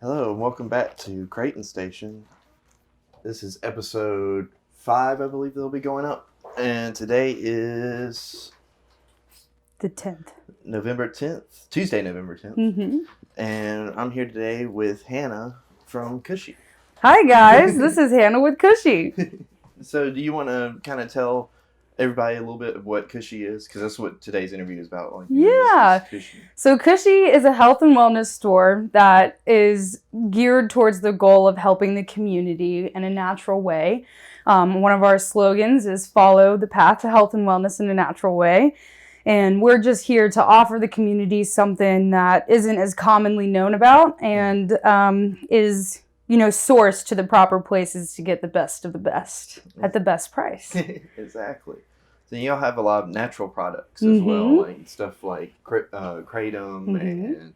Hello and welcome back to CreightonStation. This is episode 5, I believe they'll be going up. And today is The 10th. November 10th, Tuesday, November 10th. Mm-hmm. And I'm here today with Hannah from Kushi. Hi guys, this is Hannah with Kushi. So do you want to kind of tell everybody a little bit of what Kushi is? Because that's what today's interview is about. Yeah. So Kushi is a health and wellness store that is geared towards the goal of helping the community in a natural way. One of our slogans is follow the path to health and wellness in a natural way. And we're just here to offer the community something that isn't as commonly known about and is, sourced to the proper places to get the best of the best at the best price. Exactly. So y'all have a lot of natural products as well, like stuff like kratom and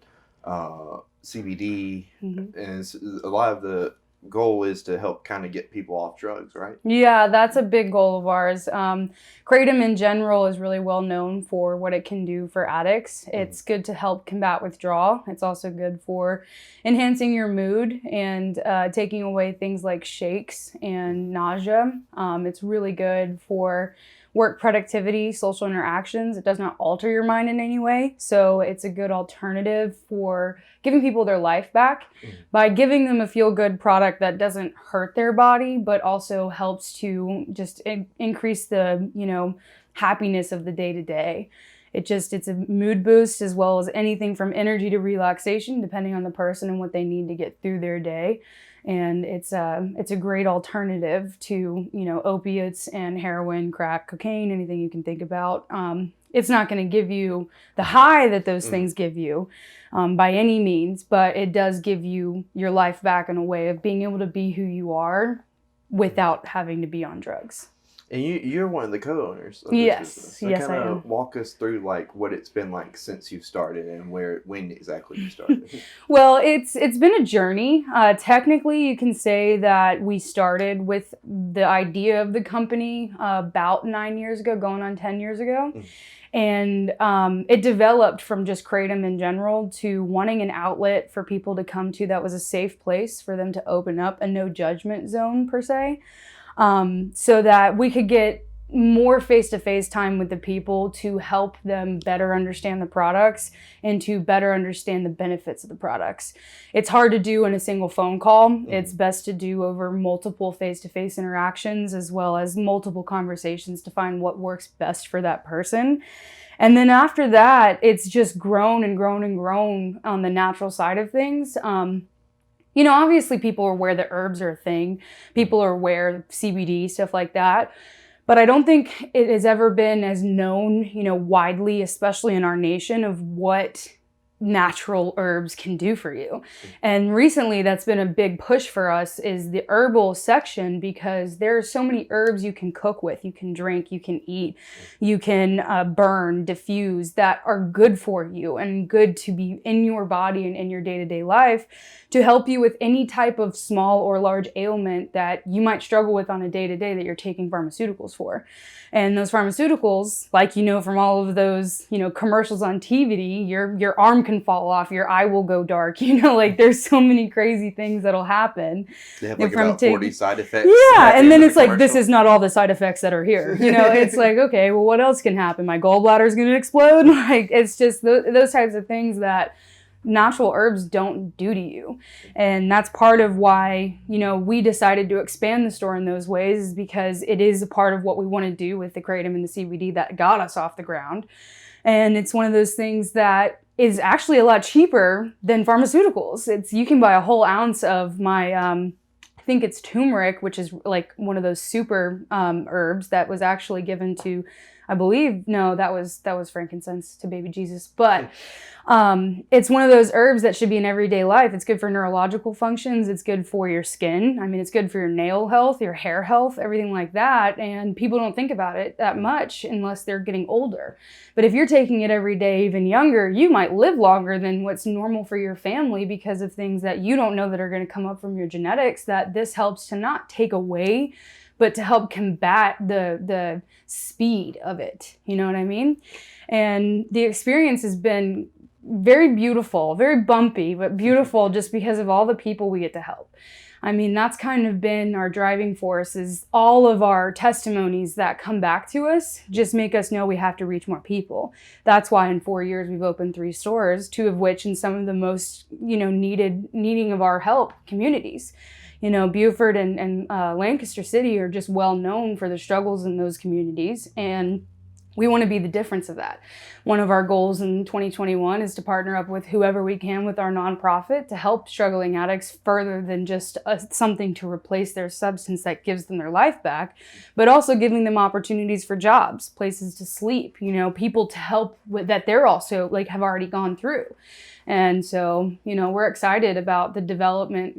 CBD, and a lot of the goal is to help kind of get people off drugs, right? Yeah, that's a big goal of ours. Kratom in general is really well known for what it can do for addicts. It's good to help combat withdrawal. It's also good for enhancing your mood and taking away things like shakes and nausea. It's really good for work productivity, social interactions. It does not alter your mind in any way. So it's a good alternative for giving people their life back by giving them a feel-good product that doesn't hurt their body, but also helps to just increase the, happiness of the day-to-day. It's a mood boost as well as anything from energy to relaxation, depending on the person and what they need to get through their day. And it's a great alternative to, opiates and heroin, crack, cocaine, anything you can think about. It's not going to give you the high that those things give you by any means, but it does give you your life back in a way of being able to be who you are without having to be on drugs. And you're one of the co-owners of this business. So yes, I am. Walk us through what it's been like since you started and when exactly you started. Well, it's been a journey. Technically, you can say that we started with the idea of the company about 9 years ago, going on 10 years ago. And it developed from just kratom in general to wanting an outlet for people to come to that was a safe place for them to open up, a no judgment zone per se. So that we could get more face-to-face time with the people to help them better understand the products and to better understand the benefits of the products. It's hard to do in a single phone call. It's best to do over multiple face-to-face interactions as well as multiple conversations to find what works best for that person. And then after that, it's just grown and grown and grown on the natural side of things. Obviously people are aware that herbs are a thing. People are aware of CBD, stuff like that. But I don't think it has ever been as known, widely, especially in our nation, of what natural herbs can do for you. And recently that's been a big push for us is the herbal section, because there are so many herbs you can cook with, you can drink, you can eat, you can burn, diffuse, that are good for you and good to be in your body and in your day-to-day life to help you with any type of small or large ailment that you might struggle with on a day-to-day that you're taking pharmaceuticals for. And those pharmaceuticals, like from all of those, commercials on TV, your arm can fall off, your eye will go dark, there's so many crazy things that'll happen. They have about 40 side effects. Yeah, and then it's like, this is not all the side effects that are here. It's like, okay, well, what else can happen? My gallbladder's going to explode. It's just those types of things that natural herbs don't do to you. And that's part of why, we decided to expand the store in those ways, is because it is a part of what we want to do with the kratom and the CBD that got us off the ground. And it's one of those things that is actually a lot cheaper than pharmaceuticals. You can buy a whole ounce of my, I think it's turmeric, which is like one of those super herbs that was actually given to, I believe, no, that was frankincense to baby Jesus. But it's one of those herbs that should be in everyday life. It's good for neurological functions. It's good for your skin. I mean, it's good for your nail health, your hair health, everything like that. And people don't think about it that much unless they're getting older. But if you're taking it every day, even younger, you might live longer than what's normal for your family because of things that you don't know that are going to come up from your genetics, that this helps to not take away, but to help combat the speed of it. You know what I mean? And the experience has been very beautiful, very bumpy, but beautiful just because of all the people we get to help. I mean, that's kind of been our driving force, is all of our testimonies that come back to us just make us know we have to reach more people. That's why in 4 years we've opened 3 stores, 2 of which in some of the most, needing of our help communities. Beaufort and Lancaster City are just well known for the struggles in those communities, and we want to be the difference of that. One of our goals in 2021 is to partner up with whoever we can with our nonprofit to help struggling addicts further than just something to replace their substance that gives them their life back, but also giving them opportunities for jobs, places to sleep, people to help with that they're also have already gone through. And so, we're excited about the development,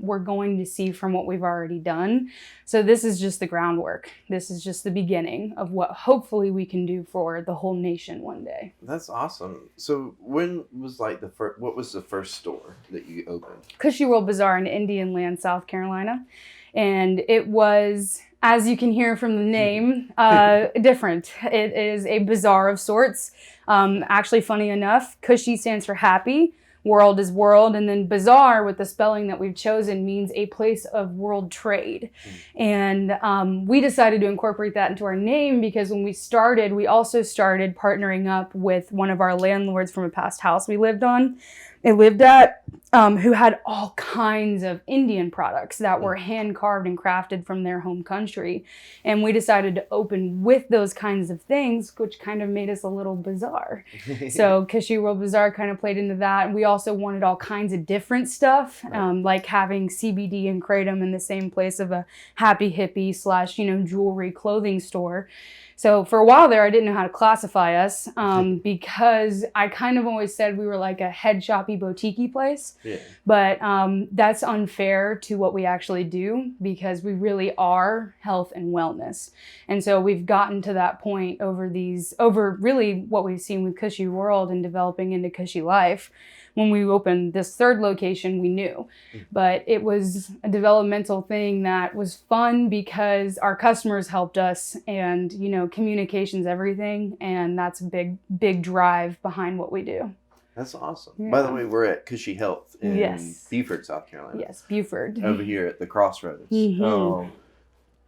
we're going to see from what we've already done. So this is just the groundwork. This is just the beginning of what hopefully we can do for the whole nation one day. That's awesome. So when was what was the first store that you opened? Kushi World Bazaar in Indian Land, South Carolina. And it was, as you can hear from the name, different. It is a bazaar of sorts. Actually, funny enough, Kushi stands for happy, world is world, and then bazaar, with the spelling that we've chosen, means a place of world trade. And we decided to incorporate that into our name because when we started, we also started partnering up with one of our landlords from a past house we lived at, who had all kinds of Indian products that were hand carved and crafted from their home country. And we decided to open with those kinds of things, which kind of made us a little bizarre. So Kushi World Bazaar kind of played into that. And we also wanted all kinds of different stuff, like having CBD and kratom in the same place of a happy hippie / jewelry clothing store. So for a while there, I didn't know how to classify us because I kind of always said we were like a head shoppy boutique place. Yeah. But that's unfair to what we actually do because we really are health and wellness. And so we've gotten to that point over really what we've seen with Kushi World and developing into KushiLife. When we opened this 3rd location, we knew. But it was a developmental thing that was fun because our customers helped us and, communication's everything. And that's a big, big drive behind what we do. That's awesome. Yeah. By the way, we're at Kushi Health in Beaufort, South Carolina. Yes, Beaufort. Over here at the Crossroads. Mm-hmm.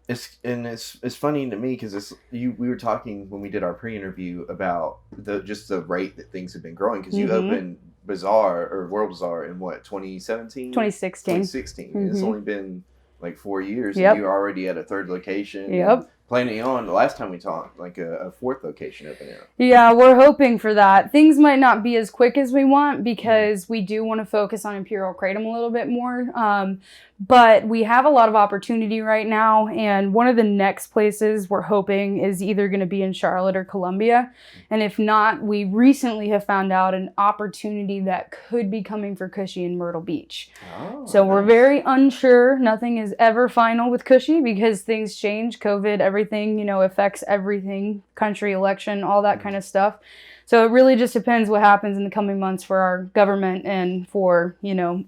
It's funny to me because we were talking when we did our pre-interview about the rate that things have been growing because you opened World Bazaar in what, 2017? 2016. Mm-hmm. It's only been like 4 years and you're already at a 3rd location. Yep. Planning on, the last time we talked, like a 4th location opening up. Yeah, we're hoping for that. Things might not be as quick as we want because we do want to focus on Imperial Kratom a little bit more. But we have a lot of opportunity right now. And one of the next places we're hoping is either going to be in Charlotte or Columbia. And if not, we recently have found out an opportunity that could be coming for Kushi in Myrtle Beach. Oh, so nice. We're very unsure. Nothing is ever final with Kushi because things change. COVID, everything, affects everything, country, election, all that kind of stuff. So it really just depends what happens in the coming months for our government and for,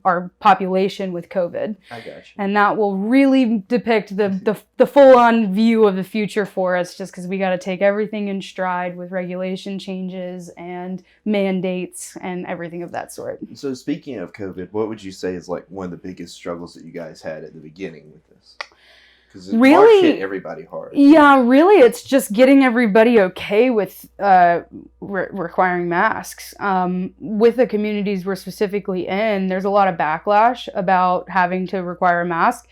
our population with COVID. I got you. And that will really depict the full-on view of the future for us just because we got to take everything in stride with regulation changes and mandates and everything of that sort. So speaking of COVID, what would you say is like one of the biggest struggles that you guys had at the beginning with this? Because March hit everybody hard. Yeah, really, it's just getting everybody okay with requiring masks. With the communities we're specifically in, there's a lot of backlash about having to require a mask.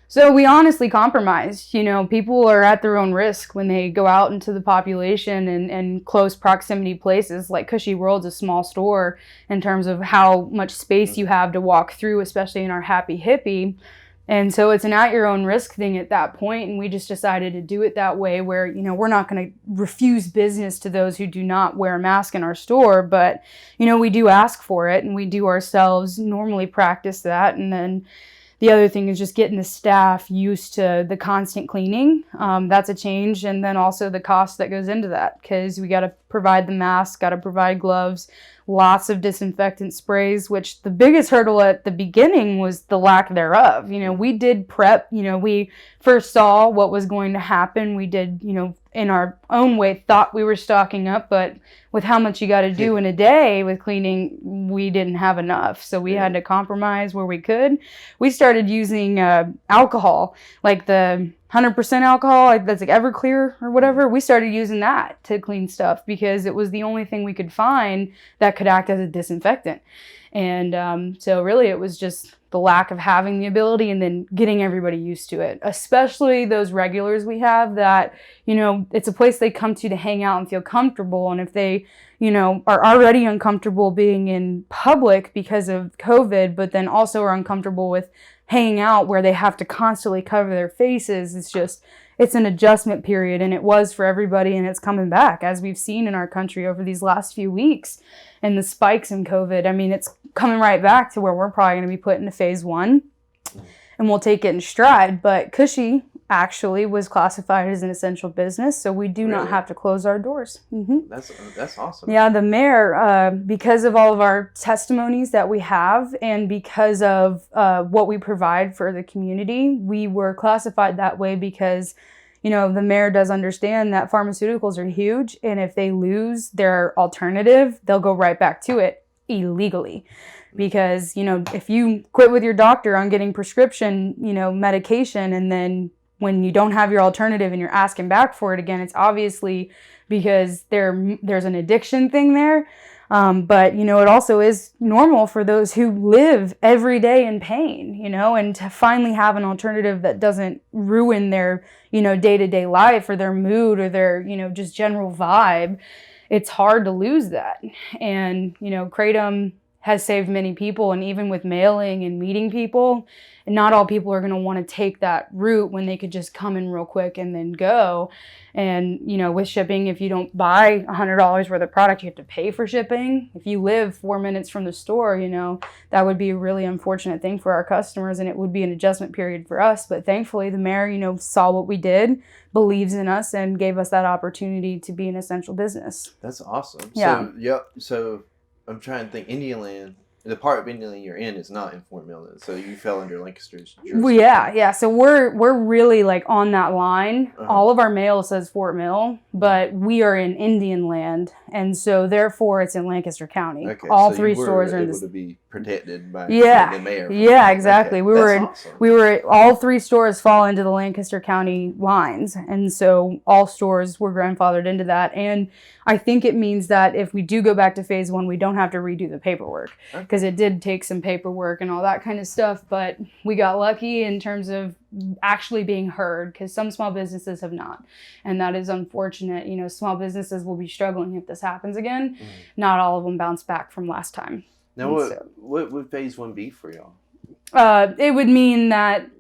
So we honestly compromised. People are at their own risk when they go out into the population and close proximity places. Like Kushi World's a small store in terms of how much space you have to walk through, especially in our Happy Hippie. And so it's an at your own risk thing at that point, and we just decided to do it that way where, we're not going to refuse business to those who do not wear a mask in our store, but, we do ask for it, and we do ourselves normally practice that. And then the other thing is just getting the staff used to the constant cleaning. That's a change, and then also the cost that goes into that, because we got to provide the mask, got to provide gloves, lots of disinfectant sprays, which the biggest hurdle at the beginning was the lack thereof. You know, we did prep, you know, we first saw what was going to happen. We did, you know, in our own way, thought we were stocking up, but with how much you got to do in a day with cleaning, we didn't have enough. So we had to compromise where we could. We started using alcohol, like the 100% alcohol, like that's like Everclear or whatever. We started using that to clean stuff because it was the only thing we could find that could act as a disinfectant. And so really it was just the lack of having the ability and then getting everybody used to it, especially those regulars we have that, you know, it's a place they come to hang out and feel comfortable. And if they, you know, are already uncomfortable being in public because of COVID, but then also are uncomfortable with hanging out where they have to constantly cover their faces, it's an adjustment period, and it was for everybody, and it's coming back as we've seen in our country over these last few weeks and the spikes in COVID. I mean, it's coming right back to where we're probably going to be put into phase 1 and we'll take it in stride. But Kushi actually was classified as an essential business, so we do not have to close our doors. That's awesome. Yeah, the mayor, because of all of our testimonies that we have and because of what we provide for the community, we were classified that way because, you know, the mayor does understand that pharmaceuticals are huge, and if they lose their alternative, they'll go right back to it illegally. Because, you know, if you quit with your doctor on getting prescription, you know, medication, and then when you don't have your alternative and you're asking back for it again, it's obviously because there's an addiction thing there. But, you know, it also is normal for those who live every day in pain, you know, and to finally have an alternative that doesn't ruin their, you know, day-to-day life or their mood or their, you know, just general vibe. It's hard to lose that. And, you know, kratom has saved many people, and even with mailing and meeting people, and not all people are going to want to take that route when they could just come in real quick and then go. And, you know, with shipping, if you don't buy $100 worth of product, you have to pay for shipping. If you live 4 minutes from the store, you know, that would be a really unfortunate thing for our customers, and it would be an adjustment period for us. But thankfully, the mayor, you know, saw what we did, believes in us, and gave us that opportunity to be an essential business. That's awesome. Yeah. So I'm trying to think. Indian Land, the part of Indian Land you're in is not in Fort Mill, so you fell under Lancaster's jurisdiction. Well, yeah. So we're really like on that line. All of our mail says Fort Mill, but we are in Indian Land, and so therefore it's in Lancaster County. Okay, all so 3 stores are in able to be protected by the mayor. Yeah, exactly. Okay. We were all 3 stores fall into the Lancaster County lines, and so all stores were grandfathered into that. And I think it means that if we do go back to phase 1, we don't have to redo the paperwork, because it did take some paperwork and all that kind of stuff. But we got lucky in terms of actually being heard, because some small businesses have not, and that is unfortunate. You know, small businesses will be struggling if this happens again. Not all of them bounce back from last time. Now, what would phase 1 be for y'all? It would mean that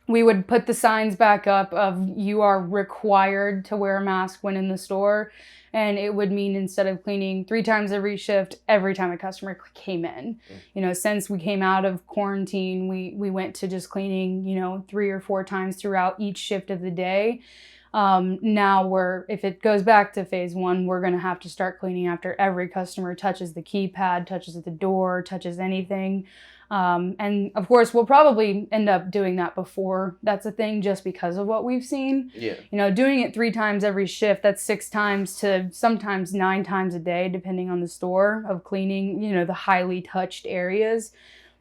we would put the signs back up of you are required to wear a mask when in the store. And it would mean instead of cleaning 3 times every shift, every time a customer came in. You know, since we came out of quarantine, we went to just cleaning, you know, 3 or 4 times throughout each shift of the day. Now if it goes back to phase 1, we're going to have to start cleaning after every customer touches the keypad, touches the door, touches anything. And of course, we'll probably end up doing that before that's a thing, just because of what we've seen. Yeah. You know, doing it 3 times every shift, that's 6 times to sometimes 9 times a day, depending on the store, of cleaning, you know, the highly touched areas.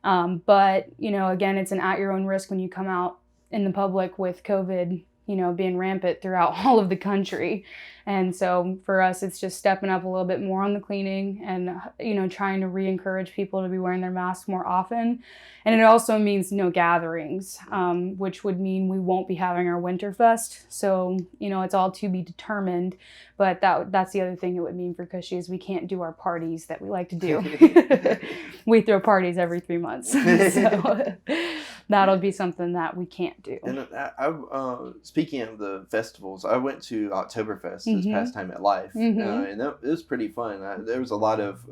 But, you know, again, it's an at your own risk when you come out in the public with COVID, you know, being rampant throughout all of the country. And so for us, it's just stepping up a little bit more on the cleaning and, you know, trying to re-encourage people to be wearing their masks more often. And it also means no gatherings, which would mean we won't be having our Winterfest. So, you know, it's all to be determined. But that's the other thing it would mean for Kushi, is we can't do our parties that we like to do. We throw parties every 3 months. So that'll be something that we can't do. And speaking of the festivals, I went to Oktoberfest this past time at Life, and it was pretty fun. There was a lot of,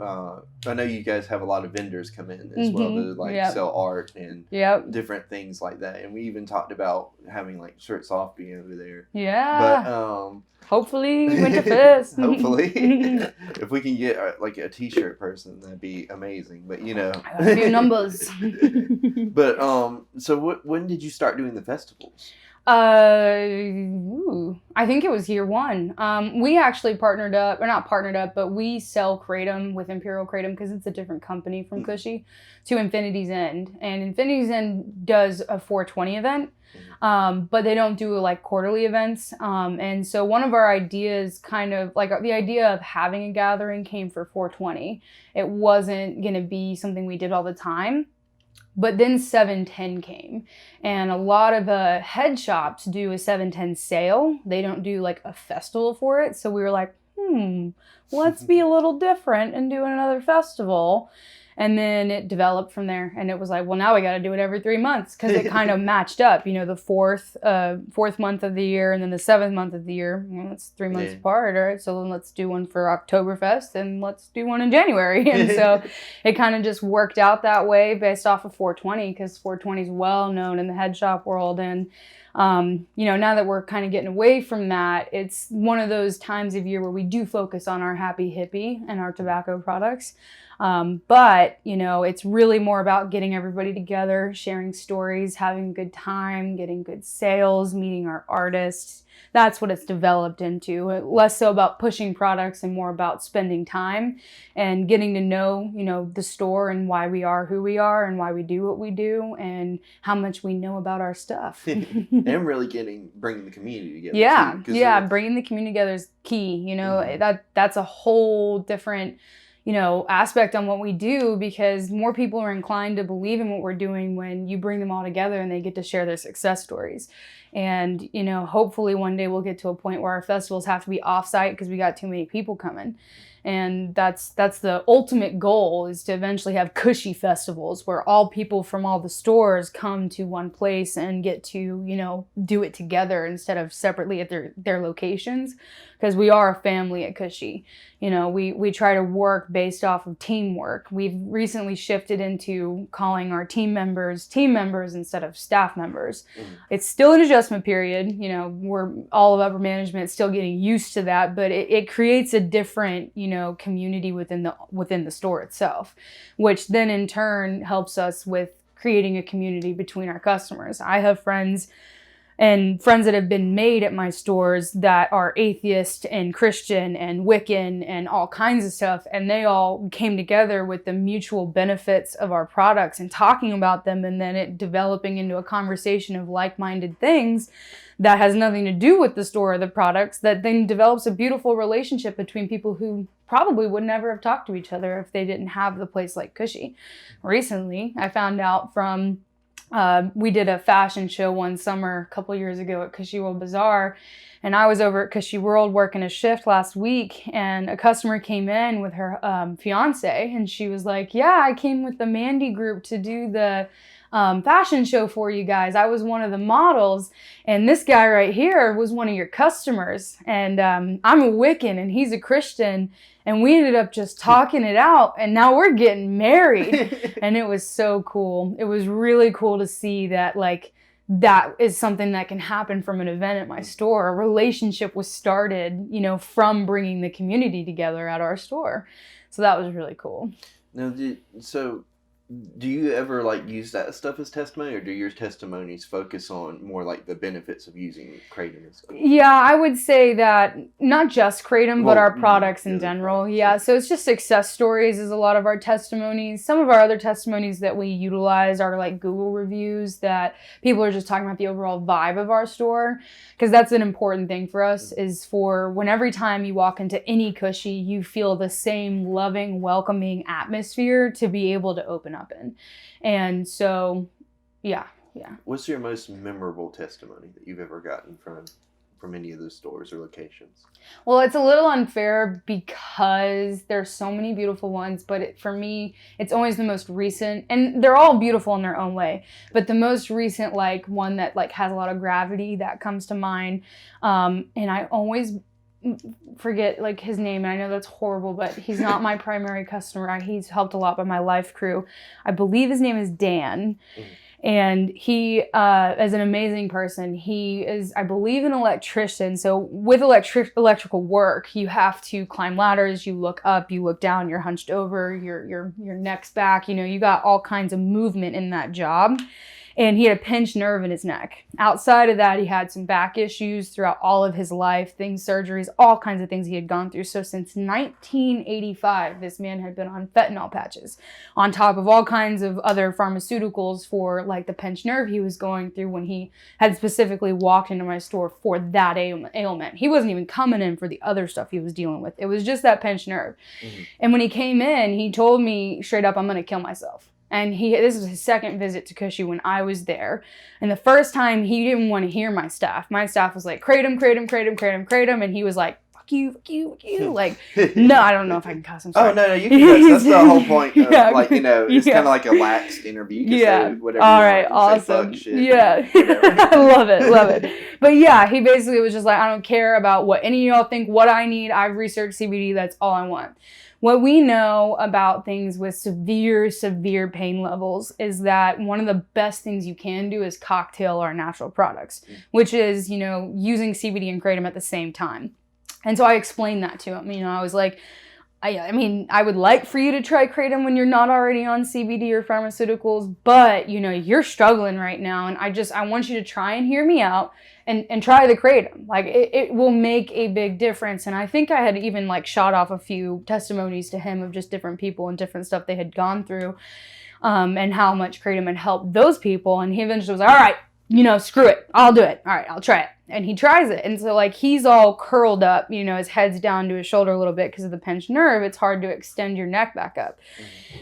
I know you guys have a lot of vendors come in as well to like sell art and different things like that. And we even talked about having like shirts off being over there. Yeah. But hopefully Winterfest. Hopefully, if we can get like a T-shirt person, that'd be amazing. But a few numbers. But so when did you start doing the festivals? I think it was year one. We actually partnered up, or not partnered up, but we sell kratom with Imperial Kratom because it's a different company from Kushi to Infinity's End. And Infinity's End does a 420 event, but they don't do like quarterly events. And so one of our ideas, kind of like the idea of having a gathering, came for 420. It wasn't going to be something we did all the time. But then 710 came, and a lot of head shops do a 710 sale. They don't do like a festival for it. So we were like, let's be a little different and do another festival. And then it developed from there. And it was like, well, now we got to do it every 3 months because it kind of matched up, the fourth month of the year and then the 7th month of the year. It's 3 months apart, right? So then let's do one for Oktoberfest and let's do one in January. And so it kind of just worked out that way based off of 420 because 420 is well known in the head shop world. And now that we're kind of getting away from that, it's one of those times of year where we do focus on our happy hippie and our tobacco products. But it's really more about getting everybody together, sharing stories, having a good time, getting good sales, meeting our artists. That's what it's developed into. Less so about pushing products and more about spending time and getting to know, the store and why we are who we are and why we do what we do and how much we know about our stuff. And really bringing the community together. Yeah, bringing the community together is key. That's a whole different aspect on what we do because more people are inclined to believe in what we're doing when you bring them all together and they get to share their success stories. And, hopefully one day we'll get to a point where our festivals have to be offsite because we got too many people coming. And that's the ultimate goal, is to eventually have Kushi festivals where all people from all the stores come to one place and get to, do it together instead of separately at their locations. Because we are a family at Kushi. We try to work based off of teamwork. We've recently shifted into calling our team members instead of staff members. It's still an adjustment period. We're all of upper management still getting used to that, but it creates a different, community within the store itself, which then in turn helps us with creating a community between our customers. I have friends that have been made at my stores that are atheist and Christian and Wiccan and all kinds of stuff. And they all came together with the mutual benefits of our products and talking about them, and then it developing into a conversation of like-minded things that has nothing to do with the store or the products, that then develops a beautiful relationship between people who probably would never have talked to each other if they didn't have the place like Kushi. Recently, I found out from we did a fashion show one summer a couple years ago at Kushi World Bazaar, and I was over at Kushi World working a shift last week, and a customer came in with her fiance, and she was like, yeah, I came with the Mandy group to do the fashion show for you guys. I was one of the models, and this guy right here was one of your customers, and I'm a Wiccan and he's a Christian, and we ended up just talking it out, and now we're getting married. And it was so cool. It was really cool to see that, like, that is something that can happen from an event at my store. A relationship was started, from bringing the community together at our store. So that was really cool. Now, do you ever use that stuff as testimony, or do your testimonies focus on more the benefits of using kratom and stuff? Yeah, I would say that not just kratom, but our products in general. Yeah, so it's just success stories is a lot of our testimonies. Some of our other testimonies that we utilize are Google reviews that people are just talking about the overall vibe of our store, because that's an important thing for us, is for when every time you walk into any Kushi, you feel the same loving, welcoming atmosphere to be able to open up in. And so, yeah. What's your most memorable testimony that you've ever gotten from from any of those stores or locations? Well, it's a little unfair because there's so many beautiful ones, but for me, it's always the most recent, and they're all beautiful in their own way, but the most recent, like, one that, like, has a lot of gravity that comes to mind, and I always forget, like, his name, and I know that's horrible, but he's not my primary customer. He's helped a lot by my life crew. I believe his name is Dan. And he is an amazing person. He is, I believe, an electrician. So with electrical work, you have to climb ladders. You look up, you look down, you're hunched over, your neck's back. You know, you got all kinds of movement in that job. And he had a pinched nerve in his neck. Outside of that, he had some back issues throughout all of his life, surgeries, all kinds of things he had gone through. So since 1985, this man had been on fentanyl patches, on top of all kinds of other pharmaceuticals for, like, the pinched nerve he was going through when he had specifically walked into my store for that ailment. He wasn't even coming in for the other stuff he was dealing with. It was just that pinched nerve. And when he came in, he told me straight up, I'm going to kill myself. And this was his second visit to Kushi when I was there. And the first time, he didn't want to hear my staff. My staff was like, kratom, kratom, kratom, kratom, kratom. And he was like, fuck you, fuck you, fuck you. Like, no, I don't know if I can cuss. I'm sorry. Oh, no, you can cuss. That's the whole point of, like, you know, it's kind of like a laxed interview. You can say whatever all you right, want. awesome. Say fuck shit. Yeah. I love it, love it. But yeah, he basically was just like, I don't care about what any of y'all think, what I need. I've researched CBD. That's all I want. What we know about things with severe, severe pain levels is that one of the best things you can do is cocktail our natural products, which is, you know, using CBD and kratom at the same time. And so I explained that to him. You know, I was like, I mean, I would like for you to try kratom when you're not already on CBD or pharmaceuticals, but, you know, you're struggling right now, and I want you to try and hear me out and try the kratom. Like, it will make a big difference. And I think I had even, like, shot off a few testimonies to him of just different people and different stuff they had gone through, and how much kratom had helped those people. And he eventually was like, all right, you know, screw it. I'll do it. All right, I'll try it. And he tries it. And so, like, he's all curled up, you know, his head's down to his shoulder a little bit because of the pinched nerve. It's hard to extend your neck back up.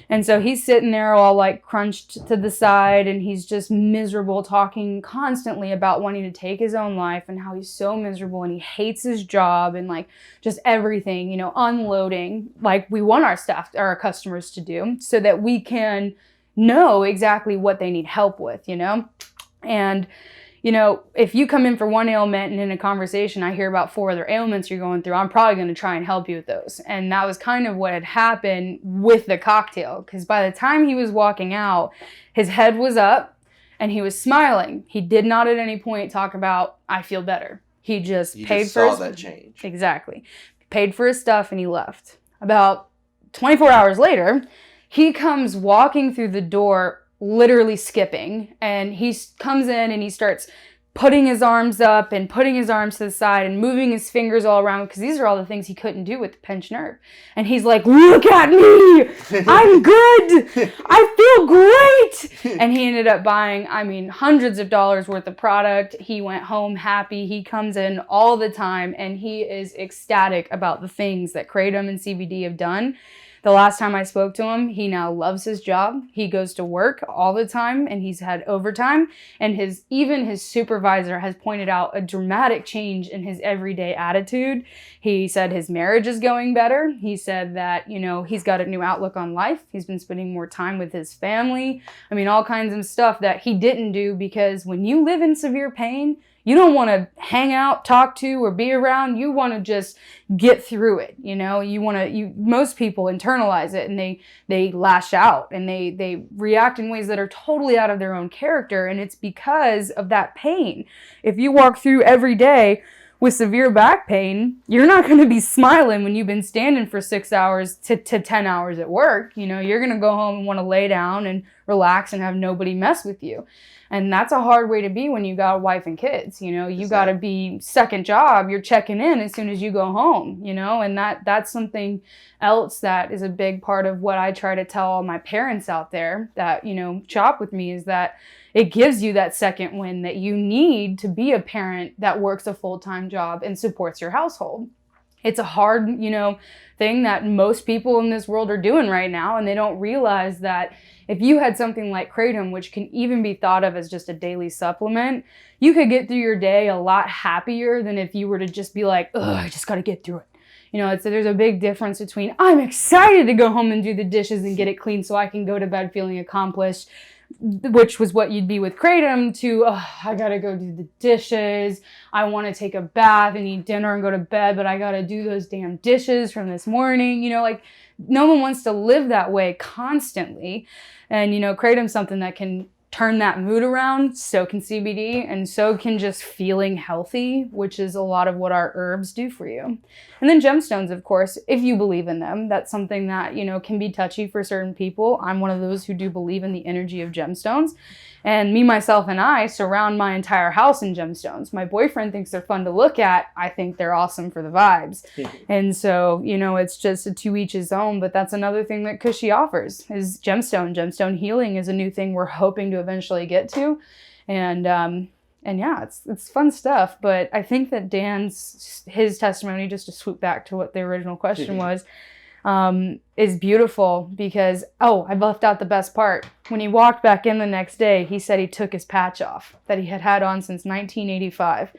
And so he's sitting there all, like, crunched to the side, and he's just miserable, talking constantly about wanting to take his own life and how he's so miserable and he hates his job and, like, just everything, you know, unloading like we want our staff, our customers to do, so that we can know exactly what they need help with, you know? And, you know, if you come in for one ailment and in a conversation I hear about 4 other ailments you're going through, I'm probably going to try and help you with those. And that was kind of what had happened with the cocktail, because by the time he was walking out, his head was up and he was smiling. He did not at any point talk about, I feel better. He just paid for his... that change. Exactly. Paid for his stuff and he left. About 24 hours later, he comes walking through the door, literally skipping, and he comes in and he starts putting his arms up and putting his arms to the side and moving his fingers all around, because these are all the things he couldn't do with the pinched nerve. And he's like, look at me, I'm good, I feel great. And he ended up buying, I mean, hundreds of dollars worth of product. He went home happy. He comes in all the time and he is ecstatic about the things that kratom and CBD have done. The last time I spoke to him, he now loves his job. He goes to work all the time and he's had overtime. And even his supervisor has pointed out a dramatic change in his everyday attitude. He said his marriage is going better. He said that, you know, he's got a new outlook on life. He's been spending more time with his family. I mean, all kinds of stuff that he didn't do, because when you live in severe pain, you don't want to hang out, talk to, or be around. You want to just get through it. You know, most people internalize it and they lash out and they react in ways that are totally out of their own character. And it's because of that pain. If you walk through every day with severe back pain, you're not going to be smiling when you've been standing for 6 hours to 10 hours at work. You know, you're going to go home and want to lay down and relax and have nobody mess with you. And that's a hard way to be when you got a wife and kids. You know, you got to be second job. You're checking in as soon as you go home, you know, and that's something else that is a big part of what I try to tell all my parents out there that, you know, shop with me, is that it gives you that second win that you need to be a parent that works a full-time job and supports your household. It's a hard, thing that most people in this world are doing right now, and they don't realize that if you had something like kratom, which can even be thought of as just a daily supplement, you could get through your day a lot happier than if you were to just be like, ugh, I just got to get through it. There's a big difference between I'm excited to go home and do the dishes and get it clean so I can go to bed feeling accomplished, which was what you'd be with kratom, to, I gotta go do the dishes. I want to take a bath and eat dinner and go to bed, but I gotta do those damn dishes from this morning. No one wants to live that way constantly. And, kratom's something that can turn that mood around. So can CBD, and so can just feeling healthy, which is a lot of what our herbs do for you. And then gemstones, of course, if you believe in them. That's something that, can be touchy for certain people. I'm one of those who do believe in the energy of gemstones. And me, myself, and I surround my entire house in gemstones. My boyfriend thinks they're fun to look at. I think they're awesome for the vibes. And so, it's just a to each his own. But that's another thing that Kushi offers is gemstone. Gemstone healing is a new thing we're hoping to eventually get to. And yeah, it's fun stuff. But I think that his testimony, just to swoop back to what the original question was, is beautiful because, I left out the best part. When he walked back in the next day, he said he took his patch off that he had on since 1985.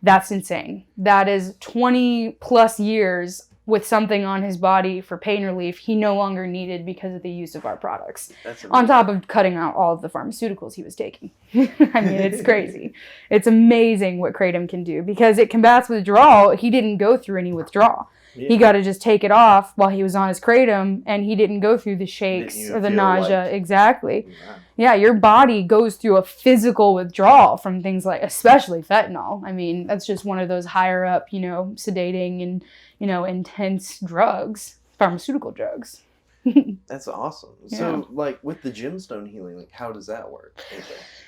That's insane. That is 20 plus years with something on his body for pain relief he no longer needed because of the use of our products. On top of cutting out all of the pharmaceuticals he was taking. I mean, it's crazy. It's amazing what kratom can do because it combats withdrawal. He didn't go through any withdrawal. Yeah. He got to just take it off while he was on his kratom, and he didn't go through the shakes or the nausea. Exactly. Yeah, your body goes through a physical withdrawal from things like, especially fentanyl. I mean, that's just one of those higher up, sedating and, intense drugs, pharmaceutical drugs. That's awesome. Yeah. So, with the gemstone healing, how does that work?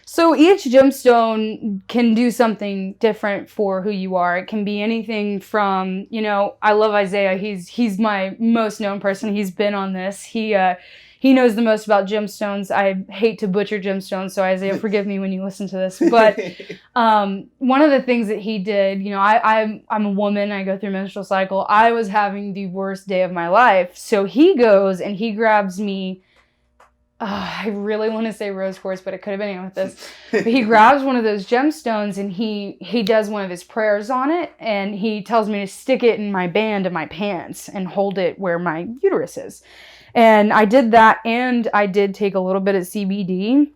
So each gemstone can do something different for who you are. It can be anything from, I love Isaiah. He's my most known person. He's been on this. He knows the most about gemstones. I hate to butcher gemstones, so Isaiah, forgive me when you listen to this. But one of the things that he did, I'm a woman. I go through menstrual cycle. I was having the worst day of my life. So he goes and he grabs me. I really want to say rose quartz, but it could have been amethyst. But he grabs one of those gemstones and he does one of his prayers on it, and he tells me to stick it in my band of my pants and hold it where my uterus is. And I did that, and I did take a little bit of CBD,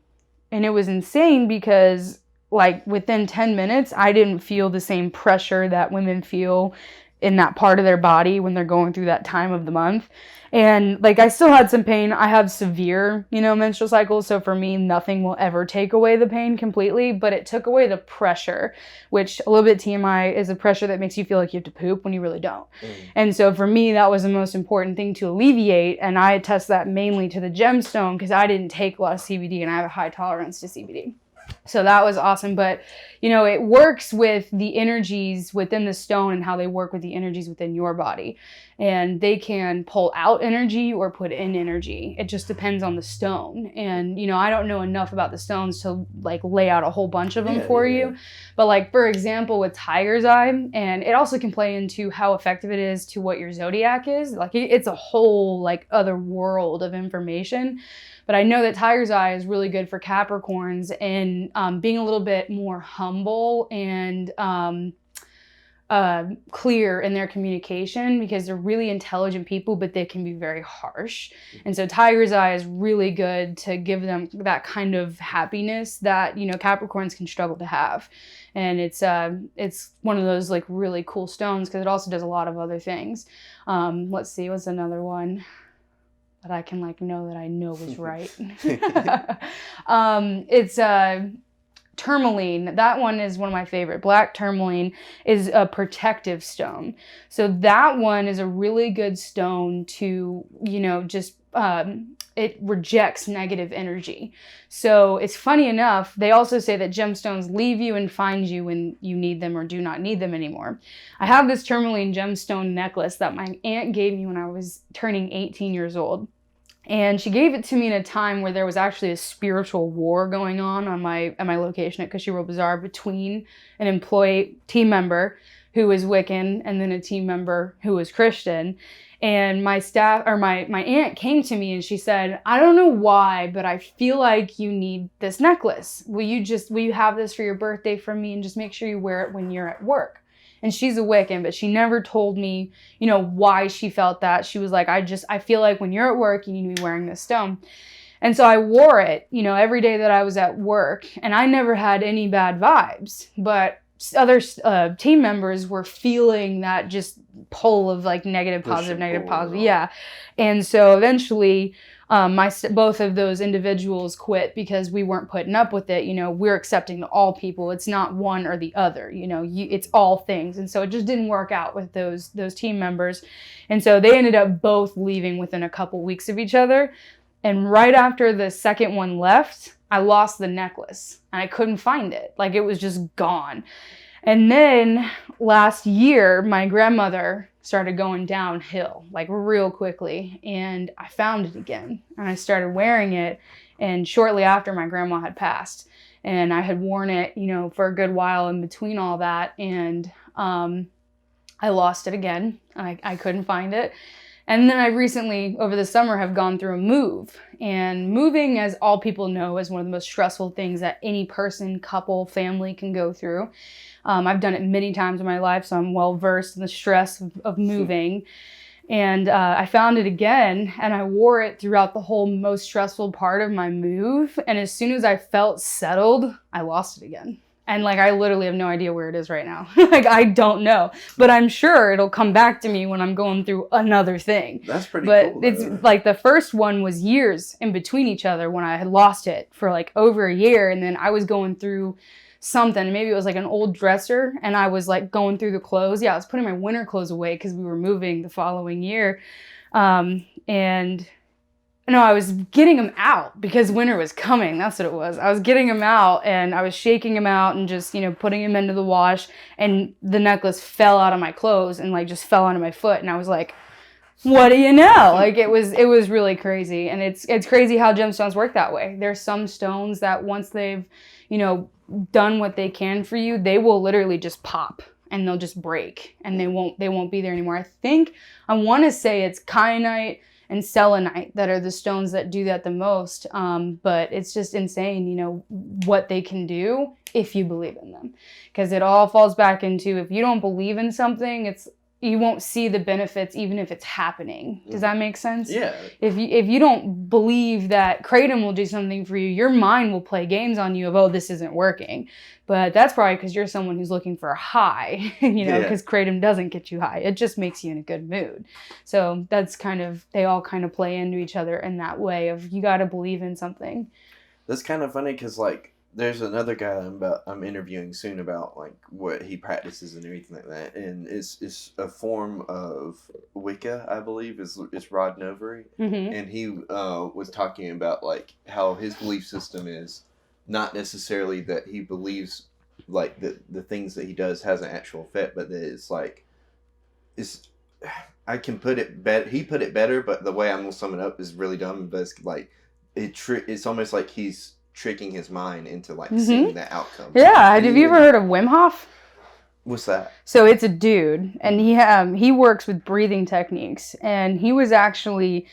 and it was insane because within 10 minutes, I didn't feel the same pressure that women feel in that part of their body when they're going through that time of the month. And I still had some pain. I have severe, menstrual cycles. So for me, nothing will ever take away the pain completely, but it took away the pressure, which a little bit TMI is a pressure that makes you feel like you have to poop when you really don't. And so for me, that was the most important thing to alleviate. And I attest that mainly to the gemstone because I didn't take a lot of CBD and I have a high tolerance to CBD. So that was awesome. But, it works with the energies within the stone and how they work with the energies within your body. And they can pull out energy or put in energy. It just depends on the stone. And, I don't know enough about the stones to lay out a whole bunch of them for you. But for example, with tiger's eye, and it also can play into how effective it is to what your zodiac is. It's a whole other world of information. But I know that tiger's eye is really good for Capricorns and being a little bit more humble and clear in their communication because they're really intelligent people, but they can be very harsh. And so tiger's eye is really good to give them that kind of happiness that, Capricorns can struggle to have. And it's one of those really cool stones because it also does a lot of other things. Let's see, what's another one that I can know that I know is right. It's tourmaline. That one is one of my favorite. Black tourmaline is a protective stone. So that one is a really good stone to, it rejects negative energy. So it's funny enough, they also say that gemstones leave you and find you when you need them or do not need them anymore. I have this tourmaline gemstone necklace that my aunt gave me when I was turning 18 years old. And she gave it to me in a time where there was actually a spiritual war going on my location at Kushi Bazaar between an employee team member who was Wiccan, and then a team member who was Christian. And my aunt came to me and she said, I don't know why, but I feel like you need this necklace. Will you have this for your birthday from me, and just make sure you wear it when you're at work? And she's a Wiccan, but she never told me, why she felt that. She was like, I feel like when you're at work, you need to be wearing this stone. And so I wore it, every day that I was at work, and I never had any bad vibes, but other team members were feeling that just pull of like negative, positive, negative, positive. Yeah. And so eventually both of those individuals quit because we weren't putting up with it. We're accepting all people. It's not one or the other, it's all things. And so it just didn't work out with those team members. And so they ended up both leaving within a couple weeks of each other. And right after the second one left, I lost the necklace and I couldn't find it. Like, it was just gone. And then last year, my grandmother started going downhill, like real quickly. And I found it again and I started wearing it. And shortly after, my grandma had passed, and I had worn it, for a good while in between all that. And I lost it again. I couldn't find it. And then I recently, over the summer, have gone through a move. And moving, as all people know, is one of the most stressful things that any person, couple, family can go through. I've done it many times in my life, so I'm well versed in the stress of moving. And I found it again, and I wore it throughout the whole most stressful part of my move. And as soon as I felt settled, I lost it again. And I literally have no idea where it is right now. I don't know, but I'm sure it'll come back to me when I'm going through another thing. That's pretty cool. But it's like the first one was years in between each other when I had lost it for over a year. And then I was going through something, maybe it was an old dresser, and I was going through the clothes. Yeah, I was putting my winter clothes away because we were moving the following year. No, I was getting them out because winter was coming. That's what it was. I was getting them out, and I was shaking them out and just, putting them into the wash, and the necklace fell out of my clothes and just fell onto my foot. And I was like, what do you know? It was really crazy. And it's crazy how gemstones work that way. There's some stones that once they've, done what they can for you, they will literally just pop and they'll just break and they won't be there anymore. I want to say it's kyanite and selenite that are the stones that do that the most. But it's just insane, what they can do if you believe in them. Because it all falls back into, if you don't believe in something, you won't see the benefits even if it's happening. Does that make sense? Yeah. If you don't believe that kratom will do something for you, your mind will play games on you of, oh, this isn't working. But that's probably because you're someone who's looking for a high, because kratom doesn't get you high. It just makes you in a good mood. So that's they all kind of play into each other in that way of, you got to believe in something. That's kind of funny because there's another guy I'm interviewing soon about what he practices and everything like that, and it's a form of Wicca, I believe, is Rod Novery, and he was talking about how his belief system is not necessarily that he believes the things that he does has an actual effect, but that I can put it better. He put it better, but the way I'm gonna sum it up is really dumb. But it's almost like he's tricking his mind into seeing the outcome. Yeah, have you ever heard of Wim Hof? What's that? So it's a dude, and he works with breathing techniques, and he was actually,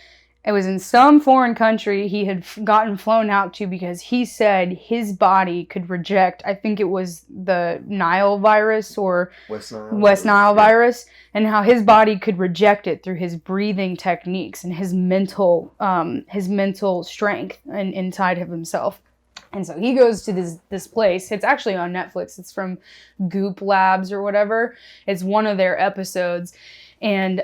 it was in some foreign country he had gotten flown out to because he said his body could reject, I think it was the Nile virus or West Nile virus, and how his body could reject it through his breathing techniques and his mental strength inside of himself. And so he goes to this place. It's actually on Netflix. It's from Goop Labs or whatever. It's one of their episodes. And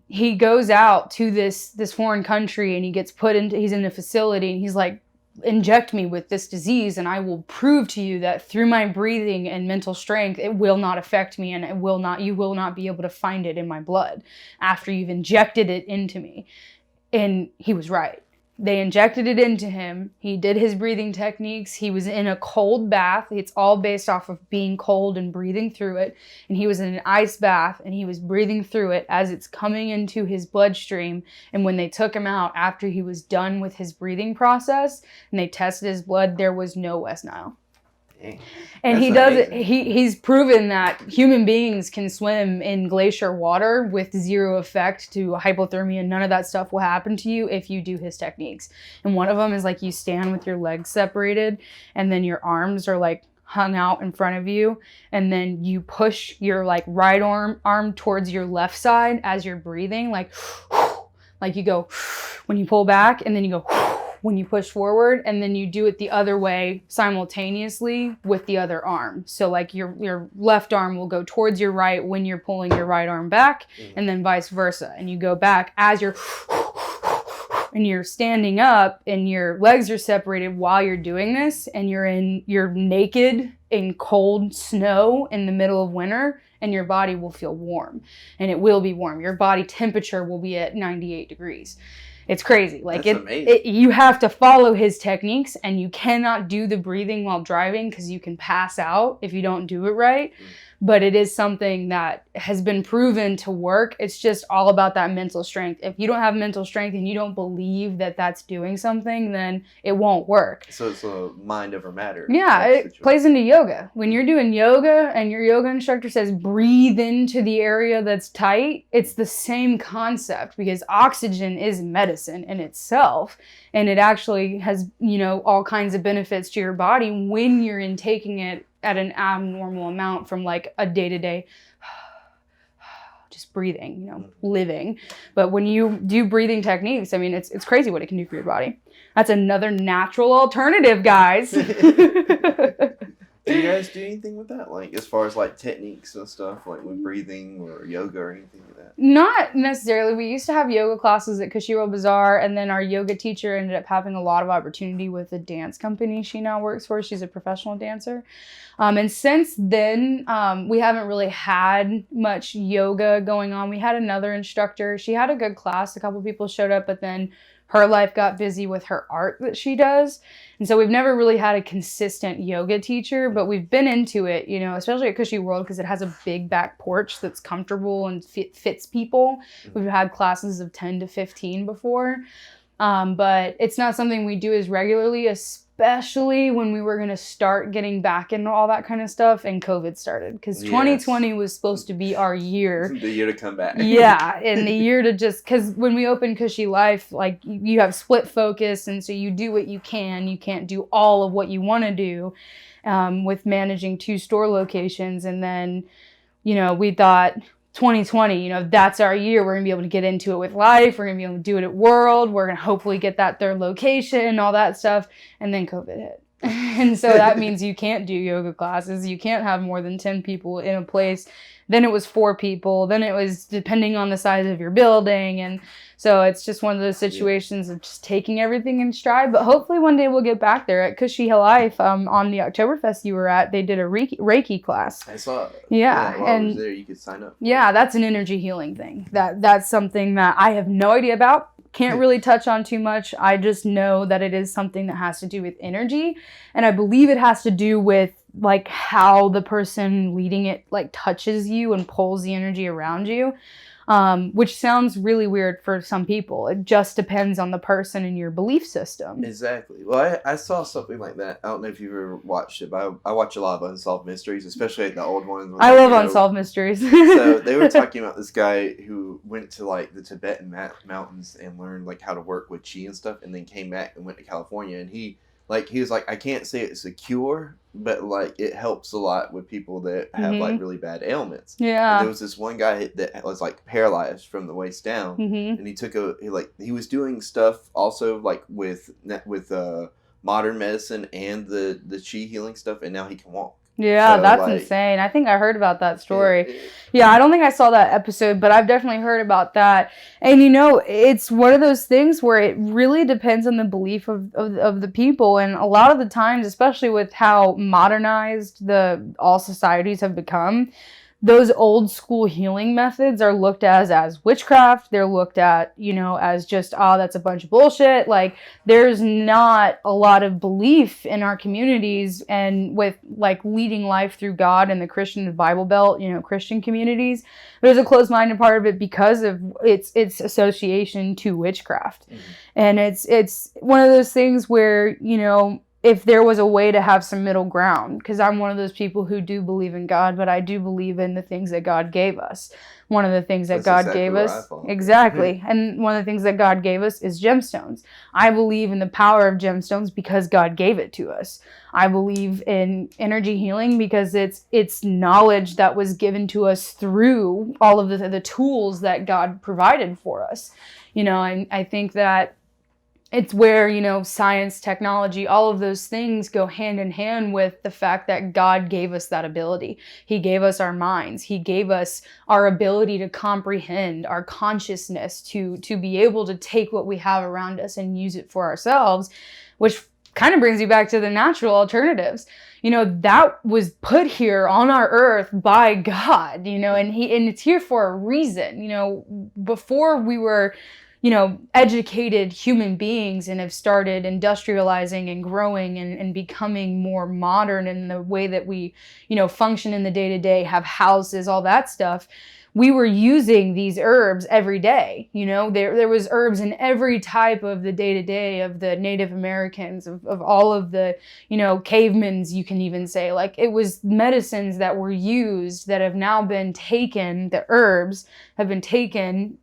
he goes out to this foreign country, and he's in a facility, and he's like, inject me with this disease and I will prove to you that through my breathing and mental strength, it will not affect me, and you will not be able to find it in my blood after you've injected it into me. And he was right. They injected it into him. He did his breathing techniques. He was in a cold bath. It's all based off of being cold and breathing through it. And he was in an ice bath, and he was breathing through it as it's coming into his bloodstream. And when they took him out after he was done with his breathing process and they tested his blood, there was no West Nile. Dang. And That's he does it. amazing. He's proven that human beings can swim in glacier water with zero effect to hypothermia. None of that stuff will happen to you if you do his techniques. And one of them is like you stand with your legs separated and then your arms are like hung out in front of you, and then you push your like right arm towards your left side as you're breathing, like you go when you pull back, and then you go when you push forward, and then you do it the other way simultaneously with the other arm. So like your left arm will go towards your right when you're pulling your right arm back, and then vice versa, and you go back as you're and you're standing up and your legs are separated while you're doing this, and you're naked in cold snow in the middle of winter, and your body will feel warm, and it will be warm. Your body temperature will be at 98 degrees. It's crazy. Like you have to follow his techniques, and you cannot do the breathing while driving because you can pass out if you don't do it right. But it is something that has been proven to work. It's just all about that mental strength. If you don't have mental strength and you don't believe that that's doing something, then it won't work. So it's a mind over matter. Yeah, it plays into yoga. When you're doing yoga and your yoga instructor says breathe into the area that's tight, it's the same concept, because oxygen is medicine in itself. And it actually has, all kinds of benefits to your body when you're intaking it at an abnormal amount from like a day-to-day just breathing, living. But when you do breathing techniques, I mean, it's crazy what it can do for your body. That's another natural alternative, guys. Do you guys do anything with that? Like as far as like techniques and stuff, like with breathing or yoga or anything like that? Not necessarily. We used to have yoga classes at Kushi Bazaar, and then our yoga teacher ended up having a lot of opportunity with a dance company she now works for. She's a professional dancer. And since then, we haven't really had much yoga going on. We had another instructor. She had a good class. A couple people showed up, but then her life got busy with her art that she does. And so we've never really had a consistent yoga teacher, but we've been into it, especially at Kushi World, because it has a big back porch that's comfortable and fits people. We've had classes of 10 to 15 before. But it's not something we do as regularly, especially when we were going to start getting back into all that kind of stuff and COVID started, because 2020 was supposed to be our year. The year to come back. Yeah, and the year to just, because when we opened KushiLife, like you have split focus, and so you do what you can. You can't do all of what you want to do with managing 2 store locations. And then, we thought 2020, that's our year. We're going to be able to get into it with life. We're going to be able to do it at World. We're going to hopefully get that 3rd location, all that stuff. And then COVID hit. And so that means you can't do yoga classes. You can't have more than 10 people in a place. Then it was 4 people. Then it was depending on the size of your building. And so it's just one of those situations of just taking everything in stride. But hopefully one day we'll get back there. At KushiLife, on the Oktoberfest you were at, they did a Reiki class. I saw it. Yeah. While I was there, you could sign up. Yeah, that's an energy healing thing. That's something that I have no idea about. Can't really touch on too much. I just know that it is something that has to do with energy. And I believe it has to do with like how the person leading it like touches you and pulls the energy around you. Which sounds really weird for some people. It just depends on the person and your belief system. Exactly. Well, I saw something like that. I don't know if you've ever watched it, but I watch a lot of Unsolved Mysteries, especially like the old ones. I love Unsolved Mysteries. So they were talking about this guy who went to like the Tibetan mountains and learned like how to work with chi and stuff, and then came back and went to California, and he was like, I can't say it's a cure, but like it helps a lot with people that have like really bad ailments. Yeah. And there was this one guy that was like paralyzed from the waist down, and he was doing stuff also like with modern medicine and the chi healing stuff, and now he can walk. Yeah, So, that's like, insane. I think I heard about that story. Yeah. Yeah, I don't think I saw that episode, but I've definitely heard about that. And it's one of those things where it really depends on the belief of the people. And a lot of the times, especially with how modernized all societies have become, those old school healing methods are looked as witchcraft. They're looked at, as just, that's a bunch of bullshit. Like, there's not a lot of belief in our communities, and with like leading life through God and the Christian Bible Belt, Christian communities, there's a closed-minded part of it because of its association to witchcraft. And it's one of those things where, if there was a way to have some middle ground, because I'm one of those people who do believe in God, but I do believe in the things that God gave us. One of the things that God gave us, exactly, and one of the things that God gave us is gemstones. I believe in the power of gemstones because God gave it to us. I believe in energy healing because it's knowledge that was given to us through all of the tools that God provided for us. I think that it's where, science, technology, all of those things go hand in hand with the fact that God gave us that ability. He gave us our minds. He gave us our ability to comprehend, our consciousness, to be able to take what we have around us and use it for ourselves, which kind of brings you back to the natural alternatives. That was put here on our earth by God, and it's here for a reason. Before we were educated human beings and have started industrializing and growing and becoming more modern in the way that we, function in the day-to-day, have houses, all that stuff. We were using these herbs every day. There was herbs in every type of the day-to-day of the Native Americans, of all of the, cavemans, you can even say. Like, it was medicines that were used that have now been taken, the herbs have been taken,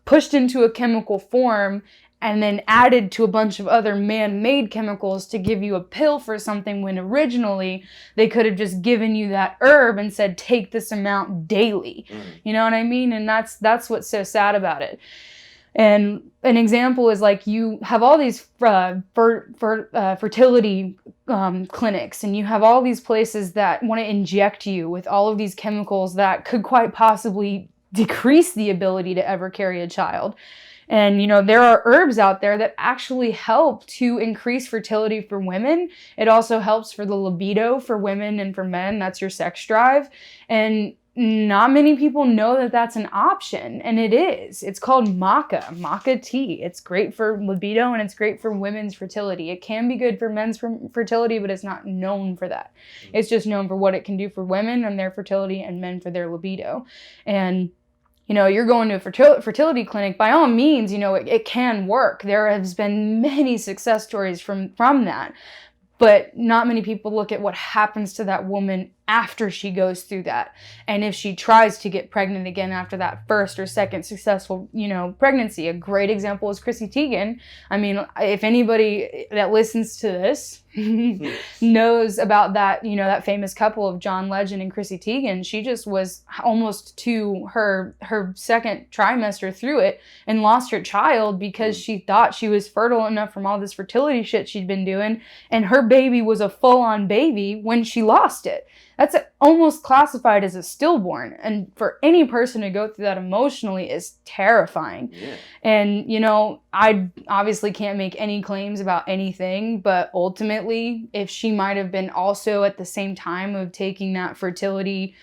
pushed into a chemical form, and then added to a bunch of other man-made chemicals to give you a pill for something, when originally they could have just given you that herb and said, take this amount daily. You know what I mean? And that's what's so sad about it. And an example is, like, you have all these fertility clinics, and you have all these places that want to inject you with all of these chemicals that could quite possibly decrease the ability to ever carry a child. And, there are herbs out there that actually help to increase fertility for women. It also helps for the libido for women and for men. That's your sex drive. And not many people know that that's an option. And it is. It's called maca tea. It's great for libido and it's great for women's fertility. It can be good for men's fertility, but it's not known for that. It's just known for what it can do for women and their fertility, and men for their libido. And you're going to a fertility clinic, by all means, it can work. There has been many success stories from that. But not many people look at what happens to that woman after she goes through that. And if she tries to get pregnant again after that first or second successful, pregnancy. A great example is Chrissy Teigen. I mean, if anybody that listens to this knows about that, that famous couple of John Legend and Chrissy Teigen, she just was almost to her second trimester through it and lost her child because she thought she was fertile enough from all this fertility shit she'd been doing. And her baby was a full-on baby when she lost it. That's almost classified as a stillborn. And for any person to go through that emotionally is terrifying. Yeah. And, I obviously can't make any claims about anything, but ultimately, if she might have been also at the same time of taking that fertility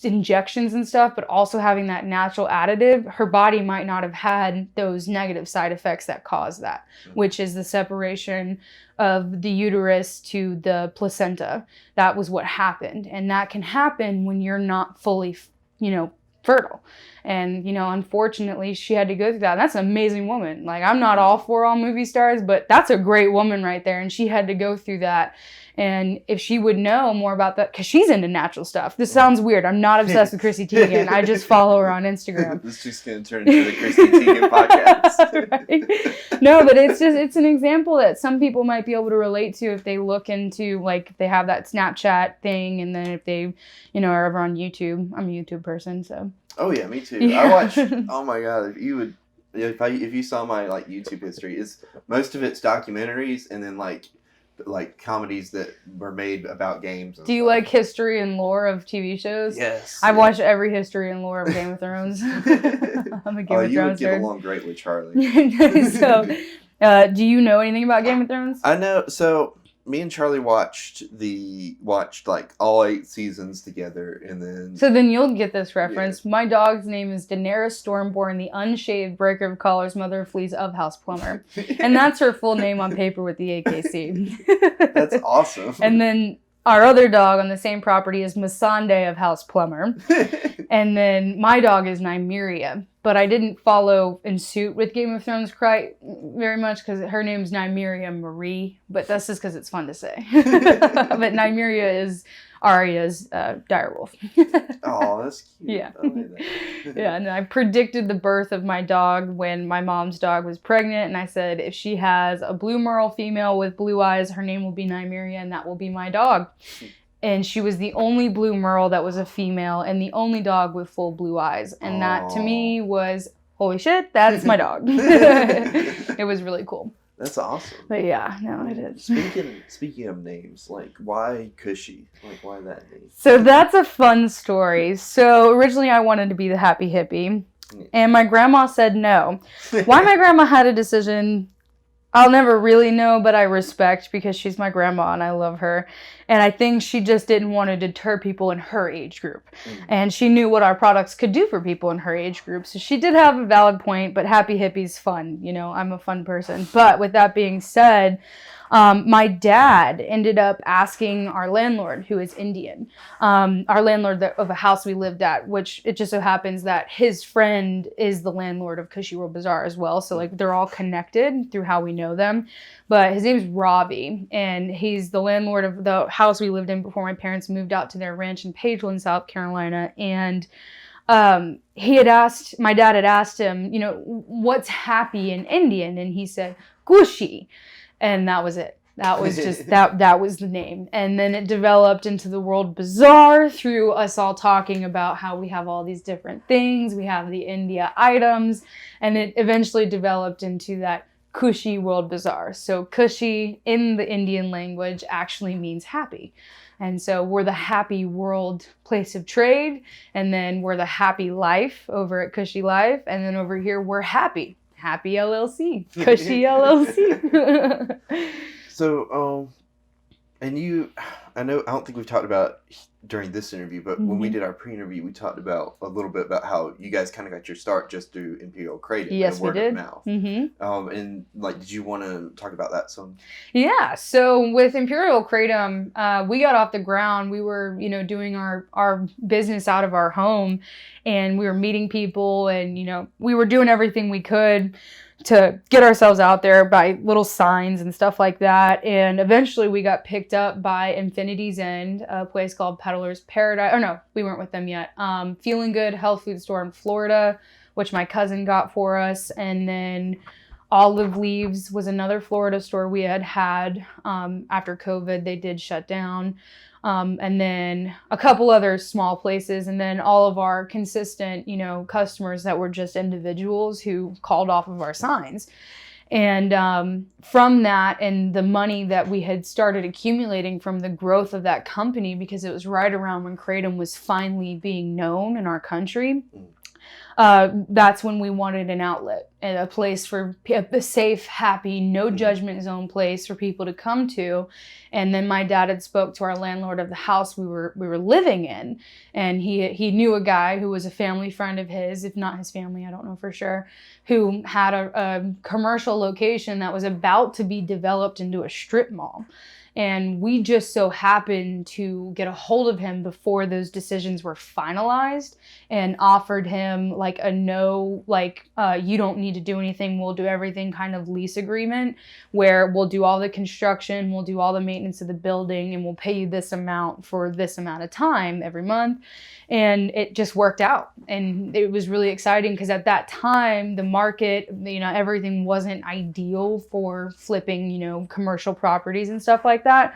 injections and stuff, but also having that natural additive, her body might not have had those negative side effects that cause that, which is the separation of the uterus to the placenta. That was what happened. And that can happen when you're not fully, fertile. And, unfortunately, she had to go through that. That's an amazing woman. Like, I'm not all for all movie stars, but that's a great woman right there. And she had to go through that. And if she would know more about that, because she's into natural stuff. This sounds weird. I'm not obsessed with Chrissy Teigen. I just follow her on Instagram. This is just going to turn into the Chrissy Teigen podcast. Right? No, but it's an example that some people might be able to relate to if they look into, like, if they have that Snapchat thing, and then if they, are ever on YouTube. I'm a YouTube person, so. Oh yeah, me too. Yeah. I watch. Oh my god, if you saw my YouTube history, most of it's documentaries and then like comedies that were made about games. Do you like history and lore of TV shows? Yes. I've watched every history and lore of Game of Thrones. I'm a Game of Thrones you would get nerd. along great with Charlie. So, do you know anything about Game of Thrones? I know. So me and Charlie watched like all 8 seasons together, and then. So then you'll get this reference. Yeah. My dog's name is Daenerys Stormborn, the unshaved breaker of collars, mother of fleas of House Plumber, and that's her full name on paper with the AKC. That's awesome. And then our other dog on the same property is Missandei of House Plumber, and then my dog is Nymeria. But I didn't follow in suit with Game of Thrones quite very much because her name's Nymeria Marie, but that's just because it's fun to say. But Nymeria is Arya's direwolf. Oh, that's cute. Yeah. I like that. Yeah, and I predicted the birth of my dog when my mom's dog was pregnant, and I said, if she has a blue merle female with blue eyes, her name will be Nymeria, and that will be my dog. And she was the only blue merle that was a female and the only dog with full blue eyes. And that to me was, holy shit, that's my dog. It was really cool. That's awesome. But yeah, no, it is. Speaking of names, like why Kushi? Like why that name? So that's a fun story. So originally I wanted to be the happy hippie. And my grandma said no. Why my grandma had a decision, I'll never really know, but I respect because she's my grandma and I love her. And I think she just didn't want to deter people in her age group. And she knew what our products could do for people in her age group. So she did have a valid point, but happy hippie's fun. You know, I'm a fun person. But with that being said, my dad ended up asking our landlord, who is Indian, our landlord of a house we lived at, which it just so happens that his friend is the landlord of Kushi World Bazaar as well. So like they're all connected through how we know them. But his name's Ravi, and he's the landlord of the house we lived in before my parents moved out to their ranch in Pageland, South Carolina. And my dad had asked him, you know, what's happy in Indian? And he said, Kushi. And that was it. That was just, that was the name. And then it developed into the World Bazaar through us all talking about how we have all these different things. We have the India items. And it eventually developed into that Kushi World Bazaar. So Kushi in the Indian language actually means happy. And so we're the happy world place of trade. And then we're the happy life over at KushiLife. And then over here, we're happy. Happy LLC, Kushi LLC. So, and I don't think we've talked about during this interview, but when we did our pre-interview, we talked about a little bit about how you guys kind of got your start just through Imperial Kratom. Yes, and word we did. Of mouth. And like, did you want to talk about that some? Yeah. So with Imperial Kratom, we got off the ground. We were, you know, doing our business out of our home, and we were meeting people, and you know, we were doing everything we could to get ourselves out there by little signs and stuff like that. And eventually we got picked up by Infinity's End, a place called Peddler's Paradise. Oh no, we weren't with them yet. Feeling Good health food store in Florida, which my cousin got for us. And then Olive Leaves was another Florida store we had after COVID. They did shut down. And then a couple other small places, and then all of our consistent, you know, customers that were just individuals who called off of our signs. And from that and the money that we had started accumulating from the growth of that company, because it was right around when Kratom was finally being known in our country, that's when we wanted an outlet and a place for a safe, happy, no judgment zone place for people to come to. And then my dad had spoke to our landlord of the house we were living in, and he knew a guy who was a family friend of his, if not his family, I don't know for sure, who had a commercial location that was about to be developed into a strip mall. And we just so happened to get a hold of him before those decisions were finalized and offered him like a no, like, you don't need to do anything, we'll do everything kind of lease agreement, where we'll do all the construction, we'll do all the maintenance of the building, and we'll pay you this amount for this amount of time every month. And it just worked out. And it was really exciting because at that time, the market, you know, everything wasn't ideal for flipping, you know, commercial properties and stuff like that.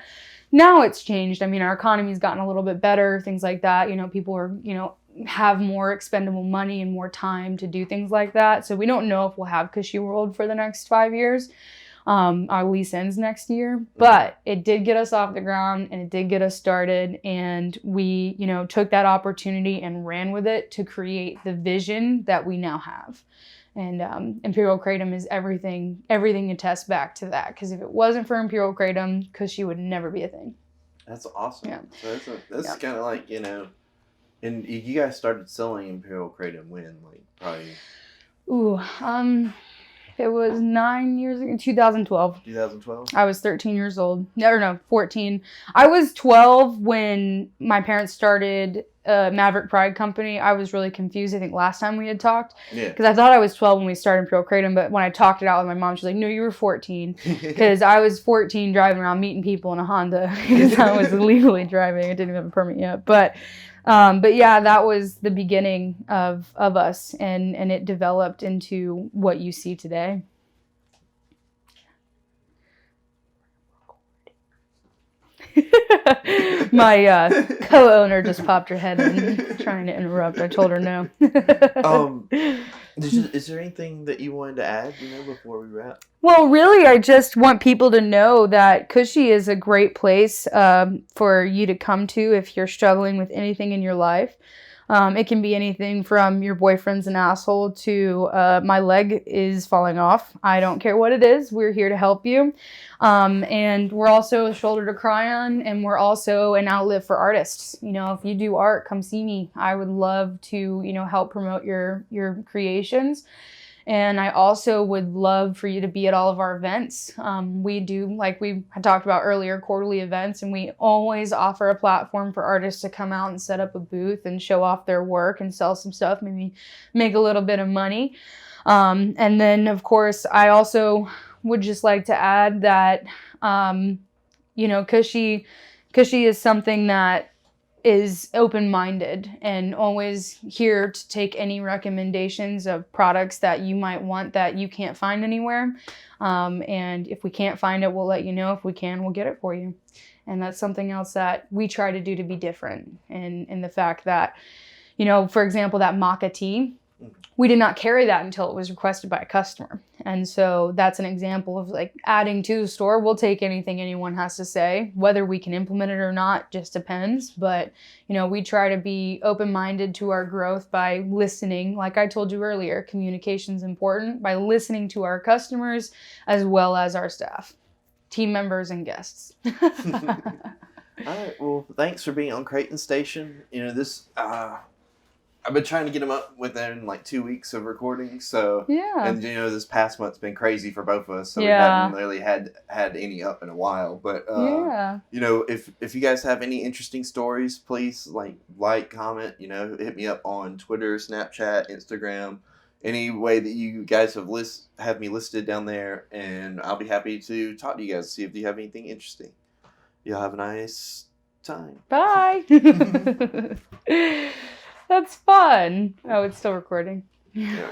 Now it's changed. I mean, our economy's gotten a little bit better, things like that. You know, people are, you know, have more expendable money and more time to do things like that. So we don't know if we'll have Kushi World for the next 5 years. Our lease ends next year, but it did get us off the ground and it did get us started. And we, you know, took that opportunity and ran with it to create the vision that we now have. And Imperial Kratom is everything attests back to that. Because if it wasn't for Imperial Kratom, Kushi would never be a thing. That's awesome. Yeah. So that's kind of like, you know, and you guys started selling Imperial Kratom when, like, probably? It was 9 years ago, 2012. 2012? I was 13 years old. No, 14. I was 12 when my parents started Maverick Pride Company, I was really confused. I think last time we had talked, Yeah. because I thought I was 12 when we started Imperial Kratom, but when I talked it out with my mom, she was like, "No, you were 14," because I was 14 driving around meeting people in a Honda because I was illegally driving. I didn't even have a permit yet, but yeah, that was the beginning of us, and it developed into what you see today. My co-owner just popped her head in, trying to interrupt. I told her no. Is there anything that you wanted to add, before we wrap? Well, really, I just want people to know that Kushi is a great place for you to come to if you're struggling with anything in your life. It can be anything from your boyfriend's an asshole to my leg is falling off. I don't care what it is. We're here to help you. And we're also a shoulder to cry on, and we're also an outlet for artists. If you do art, come see me. I would love to, help promote your creations. And I also would love for you to be at all of our events. We do, like we had talked about earlier, quarterly events, and we always offer a platform for artists to come out and set up a booth and show off their work and sell some stuff, maybe make a little bit of money. And then, of course, I also would just like to add that, Kushi is something that is open-minded and always here to take any recommendations of products that you might want that you can't find anywhere. And if we can't find it, we'll let you know. If we can, we'll get it for you. And that's something else that we try to do to be different. And in the fact that, for example, that maca tea, we did not carry that until it was requested by a customer. And so that's an example of like adding to the store. We'll take anything anyone has to say. Whether we can implement it or not just depends. But, we try to be open-minded to our growth by listening. Like I told you earlier, communication's important, by listening to our customers as well as our staff, team members, and guests. All right. Well, thanks for being on Creighton Station. I've been trying to get them up within like 2 weeks of recording, so yeah. And this past month's been crazy for both of us, so we haven't really had any up in a while. But if you guys have any interesting stories, please like, comment. Hit me up on Twitter, Snapchat, Instagram, any way that you guys have me listed down there, and I'll be happy to talk to you guys, see if you have anything interesting. Y'all have a nice time. Bye. That's fun. Oh, it's still recording. There we go.